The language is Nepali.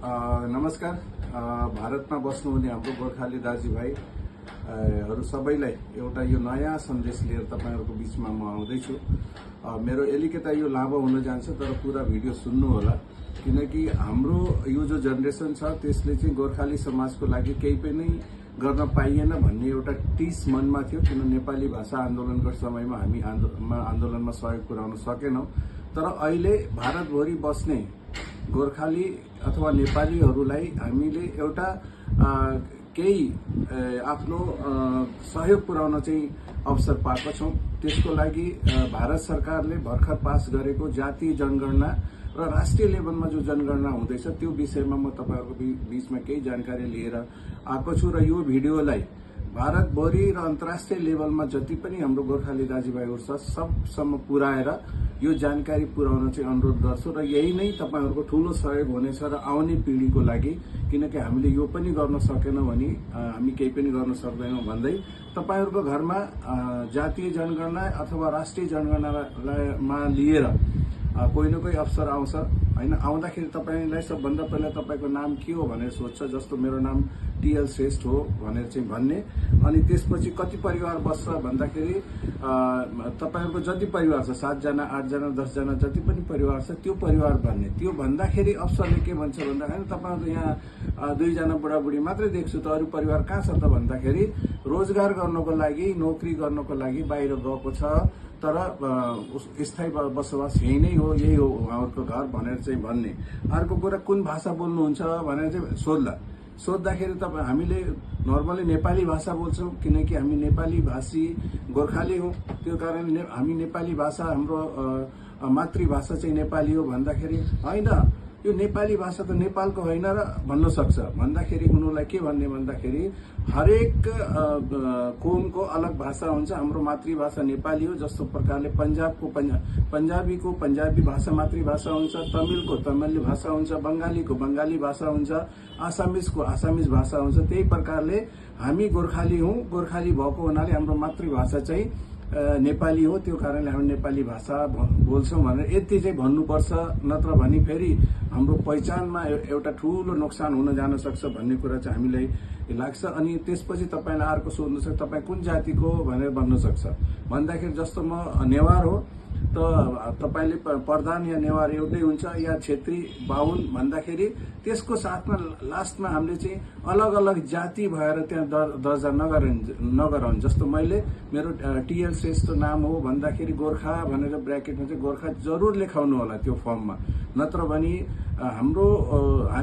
नमस्कार। भारतमा बस्नुहुने हाम्रो गोर्खाली दाजुभाइहरू सबैलाई एउटा यो नयाँ सन्देश लिएर तपाईहरुको बीचमा म आउँदैछु। मेरो अलिकता यो लामो हुन जान्छ तर पूरा भिडियो सुन्नु होला, किनकि हाम्रो यो जो जेनेरेसन छ त्यसले चाहिँ गोर्खाली समाजको लागि केही पनि गर्न पाइएन भन्ने एउटा टीस मनमा थियो। किन नेपाली भाषा आन्दोलनको समयमा हामी आन्दोलनमा सहयोग पुर्याउन सकेनौं, तर अहिले भारतभरि बस्ने गोर्खाली अथवा नेपालीहरूलाई हामीले एउटा केही आफ्नो सहयोग पुर्याउन चाहिँ अवसर पाएका छौं। त्यसको लागि भारत सरकारले भर्खर पास गरेको जातीय जनगणना र राष्ट्रिय लेभलमा जो जनगणना हुँदैछ त्यो विषयमा म तपाईहरुको बीचमा केही जानकारी लिएर आएको छु र यो भिडियोलाई भारतभरि र अन्तर्राष्ट्रिय लेभलमा जति पनि हाम्रो गोर्खाली दाजुभाइहरु छ सबसम्म पुर्याएर यो जानकारी पुर्याउन चाहिँ अनुरोध गर्छु र यही नै तपाईहरुको ठूलो सहयोग हुनेछ र आउने पिढीको लागि, किनकि हामीले यो पनि गर्न सकेनौं भने हामी केही पनि गर्न सक्दैनौं भन्दै तपाईहरुको घरमा जातीय जनगणना अथवा राष्ट्रिय जनगणनामा लिएर कोही न कोही अफसर आउँछ हैन। आउँदाखेरि तपाईलाई सबभन्दा पहिला तपाईको नाम के हो भनेर सोध्छ, जस्तो मेरो नाम टीएल श्रेष्ठ हो भनेर चाहिँ भन्ने। अनि त्यसपछि कति परिवार बस्छ भन्दाखेरि तपाईहरुको जति परिवार छ 7 जना 8 जना 10 जना जति पनि परिवार छ त्यो परिवार भन्ने। त्यो भन्दाखेरि अफसरले के भन्छ भन्दाखेरि तपाईहरु यहाँ 2 जना बुढाबुढी मात्रै देख्छु त अरु परिवार कहाँ छ त भन्दाखेरि रोजगार गर्नको लागि नोकरी गर्नको लागि बाहिर गएको छ, तर स्थायी बसोबास यही नै हो, यही हो उहाँहरुको घर भनेर चाहिँ भन्ने। अर्को कुरा कुन भाषा बोल्नुहुन्छ भनेर चाहिँ सोध्दाखेरि तपाईं हामीले नर्मली नेपाली भाषा बोल्छौं, किनकि हामी नेपाली भाषी गोर्खाली हौं। त्यो कारणले हामी नेपाली भाषा हाम्रो मातृभाषा चाहिँ नेपाली हो भन्दाखेरि हैन यो नेपाली भाषा त नेपालको हैन र भन्न सक्छ भन्दाखेरि उनीहरुलाई के भन्ने भन्दाखेरि हरेक कोमको अलग भाषा हुन्छ। हाम्रो मातृभाषा नेपाली हो, जस्तो प्रकारले पंजाबीको पंजाबी भाषा मातृभाषा हुन्छ, तमिलको तमिली भाषा हुन्छ, बंगालीको बंगाली भाषा हुन्छ, आसामिजको आसामिज भाषा हुन्छ। त्यही प्रकारले हामी गोर्खाली हौं, गोर्खाली भएको हुनाले हाम्रो मातृभाषा चाहिँ नेपाली हो, त्यो कारणले हामी नेपाली भाषा बोल्छौं भनेर यति चाहिँ भन्नुपर्छ, नत्र भने फेरि हाम्रो पहिचानमा एउटा ठूलो नोक्सान हुन जान सक्छ भन्ने कुरा चाहिँ हामीलाई लाग्छ। अनि त्यसपछि तपाईलाई अर्को सोध्नु सक्छ तपाई कुन जातिको भनेर भन्न सक्छ भन्दाखेरि जस्तो म नेवार हो त तपाईले प्रधान या नेवार एउटै हुन्छ या क्षेत्री बाहुन भन्दाखेरि त्यसको साथमा लास्टमा हामीले चाहिँ अलग अलग जाति भएर त्यहाँ दर्जा नगराउन्। जस्तो मैले मेरो टीएल श्रेष्ठ नाम हो भन्दाखेरि गोर्खा भनेर ब्र्याकेटमा चाहिँ गोर्खा जरुर लेखाउनु होला त्यो फर्ममा, नत्र भने हाम्रो हामी